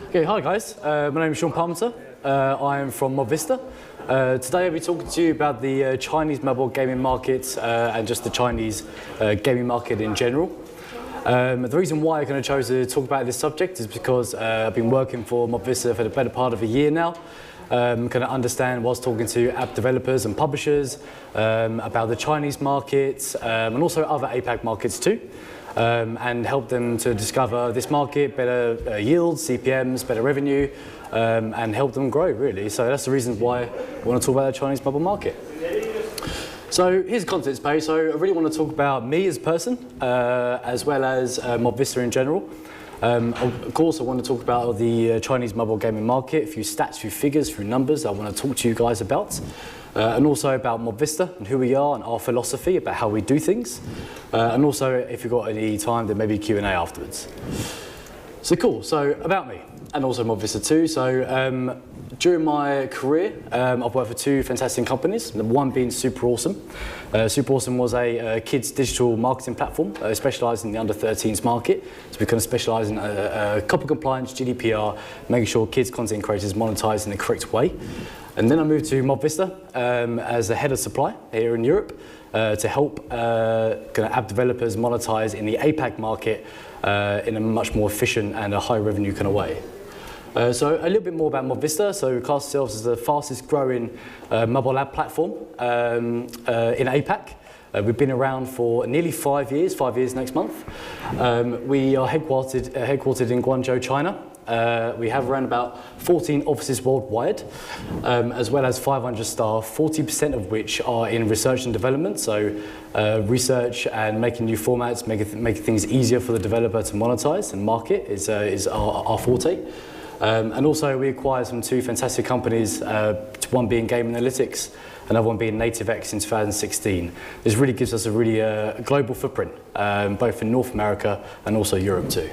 Okay, hi guys. My name is Sean Palmer. I am from Mobvista. Today I'll be talking to you about the Chinese mobile gaming market and just the Chinese gaming market in general. The reason why I kind of chose to talk about this subject is because I've been working for Mobvista for the better part of a year now. Kind of understand whilst talking to app developers and publishers about the Chinese market and also other APAC markets too. And help them to discover this market, better yields, CPMs, better revenue, and help them grow really. So that's the reason why I want to talk about the Chinese mobile market. So here's the contents page. So I really want to talk about me as a person, as well as Mobvista in general. Of course, I want to talk about the Chinese mobile gaming market, a few stats, a few figures, a few numbers I want to talk to you guys about. And also about Mobvista and who we are and our philosophy about how we do things. And also, if you've got any time, then maybe Q&A afterwards. So cool, so about me, and also Mobvista too. So during my career, I've worked for two fantastic companies, one being Super Awesome. Super Awesome was a kids digital marketing platform specialised in the under-13s market. So we kind of specialise in copy compliance, GDPR, making sure kids content creators monetise in the correct way. And then I moved to Mobvista as the head of supply here in Europe to help kind of app developers monetize in the APAC market in a much more efficient and a high revenue kind of way. So a little bit more about Mobvista. So we class ourselves as the fastest growing mobile app platform in APAC. We've been around for nearly 5 years next month. We are headquartered in Guangzhou, China. We have around about 14 offices worldwide, as well as 500 staff, 40% of which are in research and development, so research and making new formats, making things easier for the developer to monetize and market is our forte. And also we acquired some two fantastic companies, one being Game Analytics, another one being NativeX in 2016. This really gives us a really global footprint, both in North America and also Europe too.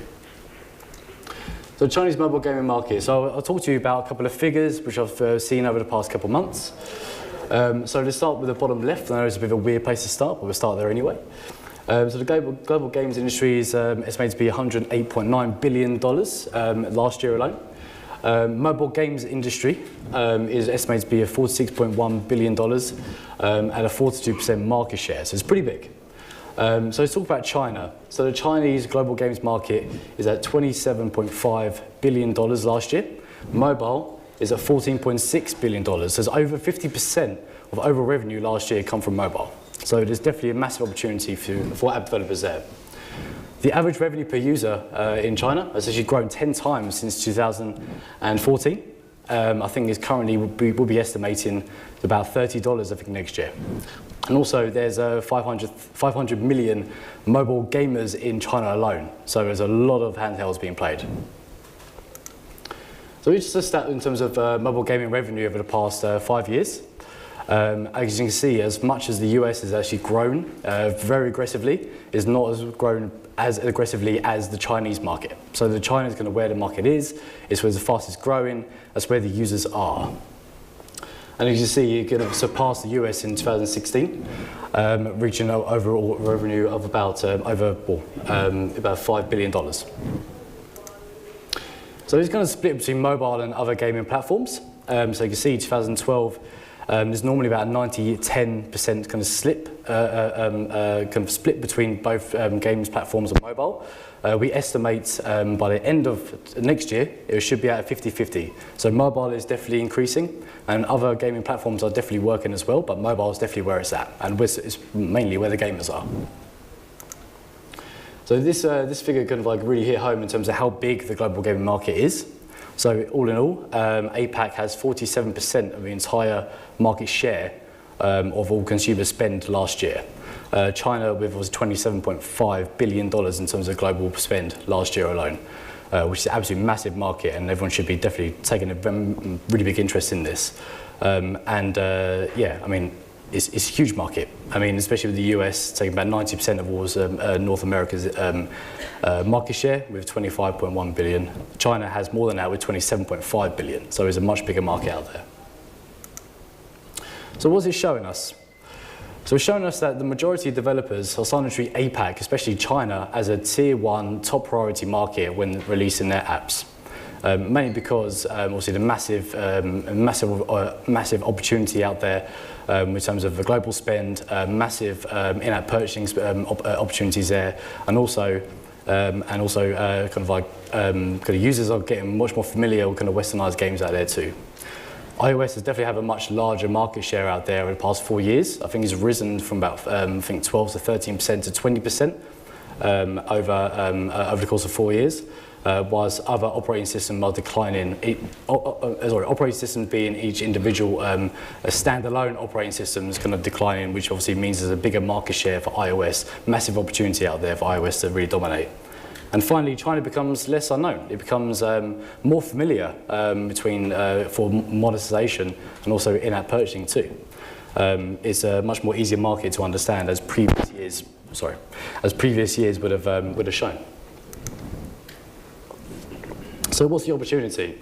So the Chinese mobile gaming market. So I'll talk to you about a couple of figures which I've seen over the past couple of months. So to start with the bottom left, I know it's a bit of a weird place to start, but we'll start there anyway. So the global games industry is estimated to be $108.9 billion last year alone. Mobile games industry is estimated to be a $46.1 billion at a 42% market share, so it's pretty big. So let's talk about China. So the Chinese global games market is at $27.5 billion last year. Mobile is at $14.6 billion. So there's over 50% of overall revenue last year come from mobile. So there's definitely a massive opportunity for app developers there. The average revenue per user in China has actually grown 10 times since 2014. I think it's currently we'll be estimating about $30 I think next year. And also there's 500 million mobile gamers in China alone. So there's a lot of handhelds being played. So it's just a stat in terms of mobile gaming revenue over the past 5 years. As you can see, as much as the US has actually grown very aggressively, it's not grown as aggressively as the Chinese market. So the China is kind of where the market is, it's where the fastest growing, that's where the users are. And as you see, you kind of surpassed the US in 2016, reaching an overall revenue of about $5 billion. So it's kind of split between mobile and other gaming platforms. So you can see 2012, there's normally about a 90-10% kind of split between both games platforms and mobile. We estimate by the end of next year, it should be at 50-50. So mobile is definitely increasing, and other gaming platforms are definitely working as well, but mobile is definitely where it's at, and it's mainly where the gamers are. So this figure kind of like really hit home in terms of how big the global gaming market is. So all in all, APAC has 47% of the entire market share of all consumer spend last year. China was $27.5 billion in terms of global spend last year alone, which is an absolutely massive market, and everyone should be definitely taking a really big interest in this. Yeah, I mean, it's a huge market. I mean, especially with the US taking about 90% of all North America's market share with 25.1 billion. China has more than that with 27.5 billion. So it's a much bigger market out there. So what's it showing us? So it's showing us that the majority of developers are starting to treat APAC, especially China, as a tier 1 top priority market when releasing their apps. mainly because obviously the massive opportunity out there in terms of the global spend, massive in-app purchasing opportunities there, and also users are getting much more familiar with kind of westernized games out there too. iOS has definitely have a much larger market share out there over the past 4 years. I think it's risen from about 12 to 13% to 20% over the course of 4 years, whilst other operating systems are declining. Operating systems being each individual standalone operating systems kind of declining, which obviously means there's a bigger market share for iOS. Massive opportunity out there for iOS to really dominate. And finally, China becomes less unknown. It becomes more familiar for monetization and also in-app purchasing too. It's a much more easier market to understand as previous years would have shown. So what's the opportunity?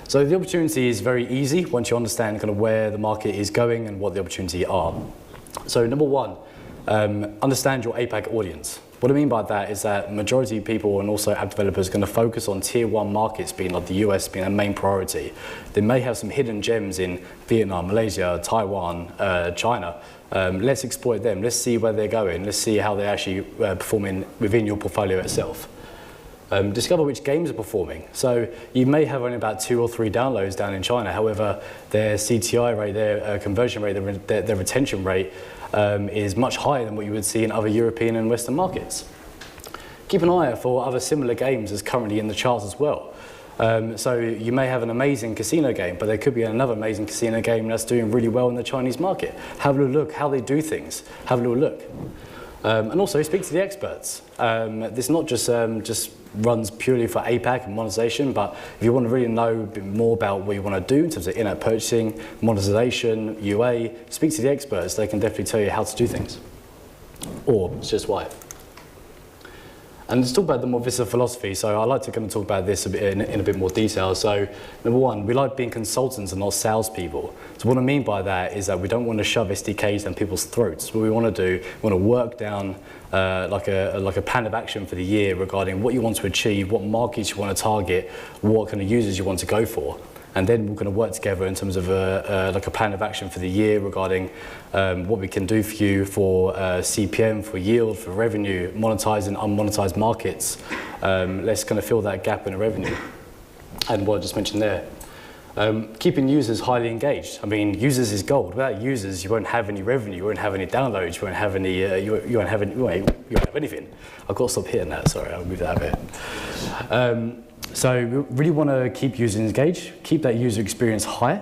So the opportunity is very easy once you understand kind of where the market is going and what the opportunity are. So number one, understand your APAC audience. What I mean by that is that majority of people and also app developers are going to focus on tier 1 markets, being like the US being a main priority. They may have some hidden gems in Vietnam, Malaysia, Taiwan, China. Let's exploit them. Let's see where they're going. Let's see how they're actually performing within your portfolio itself. Discover which games are performing. So you may have only about 2 or 3 downloads down in China. However, their CTI rate, their conversion rate, their retention rate is much higher than what you would see in other European and Western markets. Keep an eye out for other similar games as currently in the charts as well. So you may have an amazing casino game, but there could be another amazing casino game that's doing really well in the Chinese market. Have a little look how they do things. Have a little look. And also speak to the experts. This not just runs purely for APAC and monetization, but if you want to really know a bit more about what you want to do in terms of in-app purchasing, monetization, UA, speak to the experts. They can definitely tell you how to do things. Or it's just why. And let's talk about the Mobvista philosophy. So I like to kind of talk about this a bit in a bit more detail. So number one, we like being consultants and not salespeople. So what I mean by that is that we don't want to shove SDKs down people's throats. What we want to do, we want to work down like a plan of action for the year regarding what you want to achieve, what markets you want to target, what kind of users you want to go for. And then we're going to work together in terms of like a plan of action for the year regarding what we can do for you for CPM, for yield, for revenue, monetizing unmonetized markets. Let's kind of fill that gap in the revenue. And what I just mentioned there. Keeping users highly engaged. I mean, users is gold. Without users, you won't have any revenue, you won't have any downloads, you won't have any, you won't have anything. I've got to stop hitting that. Sorry, I'll move that a bit. So we really want to keep users engaged, keep that user experience high,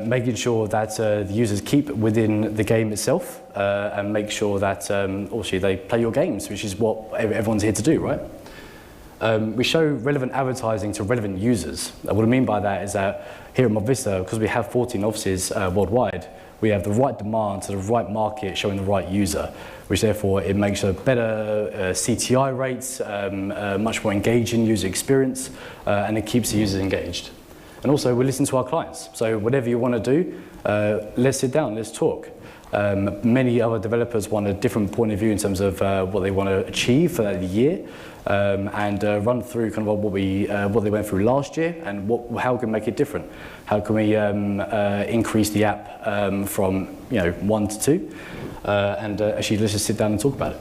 making sure that the users keep within the game itself, and make sure that also they play your games, which is what everyone's here to do, right? We show relevant advertising to relevant users. What I mean by that is that here at Mobvista, because we have 14 offices worldwide, we have the right demand to the right market showing the right user, which therefore it makes a better CTI rates, much more engaging user experience, and it keeps the users engaged. And also we listen to our clients. So whatever you want to do, let's sit down, let's talk. Many other developers want a different point of view in terms of what they want to achieve for the year, and run through kind of what they went through last year and how we can make it different. How can we increase the app from 1 to 2, and actually let's just sit down and talk about it.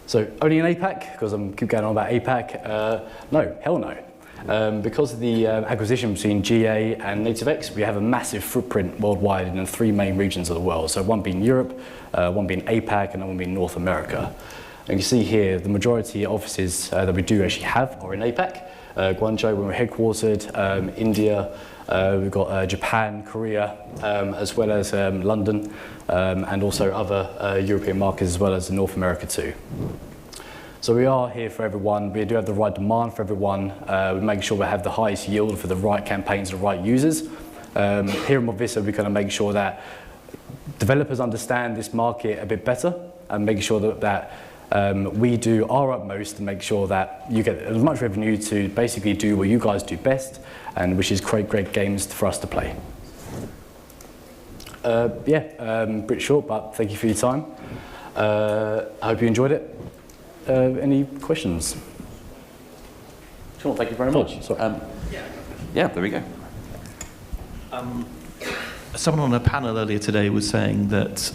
So only in APAC, because I keep going on about APAC. No, hell no. Because of the acquisition between GA and NativeX, we have a massive footprint worldwide in the 3 main regions of the world. So one being Europe, one being APAC, and one being North America. And you see here, the majority of offices that we do actually have are in APAC. Guangzhou, where we're headquartered, India, we've got Japan, Korea, as well as London, and also other European markets, as well as North America too. So we are here for everyone. We do have the right demand for everyone. We make sure we have the highest yield for the right campaigns, the right users. Here at Mobvista, we kind of make sure that developers understand this market a bit better and make sure that we do our utmost to make sure that you get as much revenue to basically do what you guys do best, and which is create great games for us to play. Pretty short, but thank you for your time. I hope you enjoyed it. Any questions? Sean, thank you very much. Yeah, there we go. Someone on a panel earlier today was saying that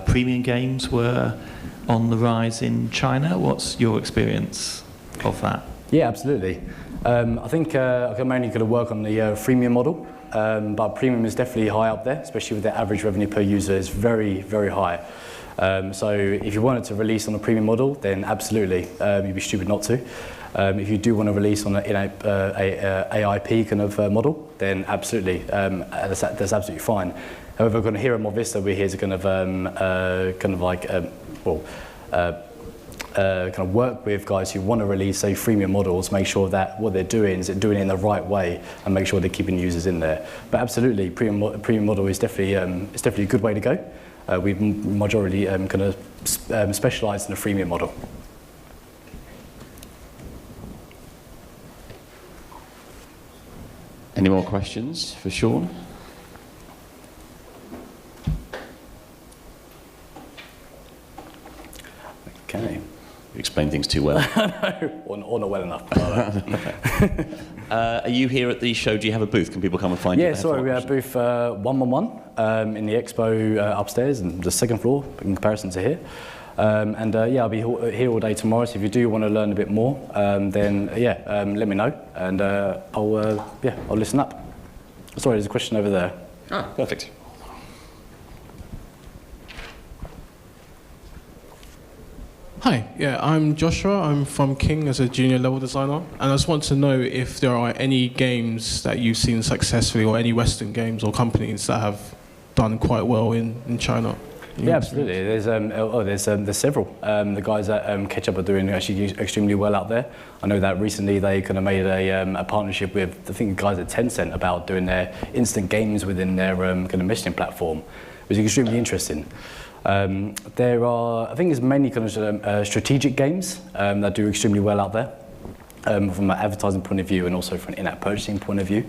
premium games were on the rise in China. What's your experience of that? Yeah, absolutely. I think I'm only going to work on the freemium model, but premium is definitely high up there, especially with the average revenue per user is very, very high. So if you wanted to release on a premium model, then absolutely, you'd be stupid not to. If you do want to release on a AIP kind of model, then absolutely, that's absolutely fine. However, kind of here at Mobvista, we're here to kind of work with guys who want to release, say, freemium models, make sure that what they're doing is doing it in the right way, and make sure they're keeping users in there. But absolutely, premium model is definitely a good way to go. We've majority kind of specialised in the freemium model. Any more questions for Sean? Okay. You explain things too well. No, or not well enough. Are you here at the show? Do you have a booth? Can people come and find you? Yeah, sorry, we have booth 111 in the expo upstairs and the second floor in comparison to here. Yeah, I'll be here all day tomorrow, so if you do want to learn a bit more, then let me know, and I'll listen up. Sorry, there's a question over there. Ah, perfect. Hi, yeah, I'm Joshua. I'm from King as a junior level designer, and I just want to know if there are any games that you've seen successfully, or any Western games or companies that have done quite well in China. Yeah, absolutely. There's several. The guys at Ketchup are doing actually extremely well out there. I know that recently they kind of made a partnership with, I think, the guys at Tencent about doing their instant games within their kind of messaging platform, which is extremely interesting. There are, I think it's mainly kind of strategic games that do extremely well out there from an advertising point of view and also from an in-app purchasing point of view.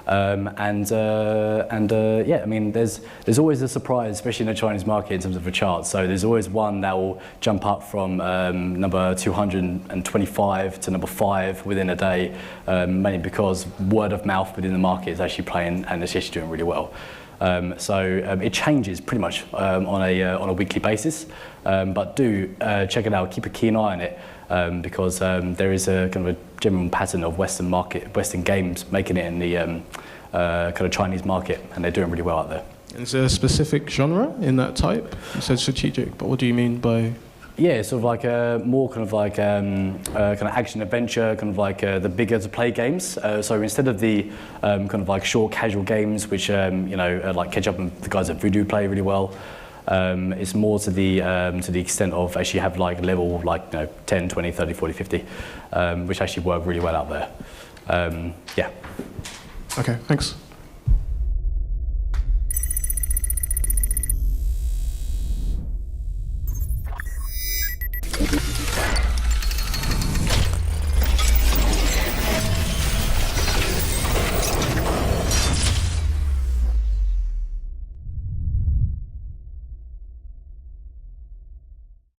Yeah, I mean, there's always a surprise, especially in the Chinese market in terms of a chart. So there's always one that will jump up from number 225 to number 5 within a day, mainly because word of mouth within the market is actually playing and it's actually doing really well. It changes pretty much on a weekly basis, but do check it out, keep a keen eye on it, because there is a kind of a general pattern of Western games making it in the kind of Chinese market, and they're doing really well out there. Is there a specific genre in that type? You said strategic, but what do you mean by? Yeah, sort of like more kind of like kind of action adventure, kind of like the bigger to play games. So instead of the kind of like short casual games, which like Ketchup and the guys at Voodoo play really well, it's more to the extent of actually have like level like 10, 20, 30, 40, 50, which actually work really well out there. Yeah. Okay, thanks.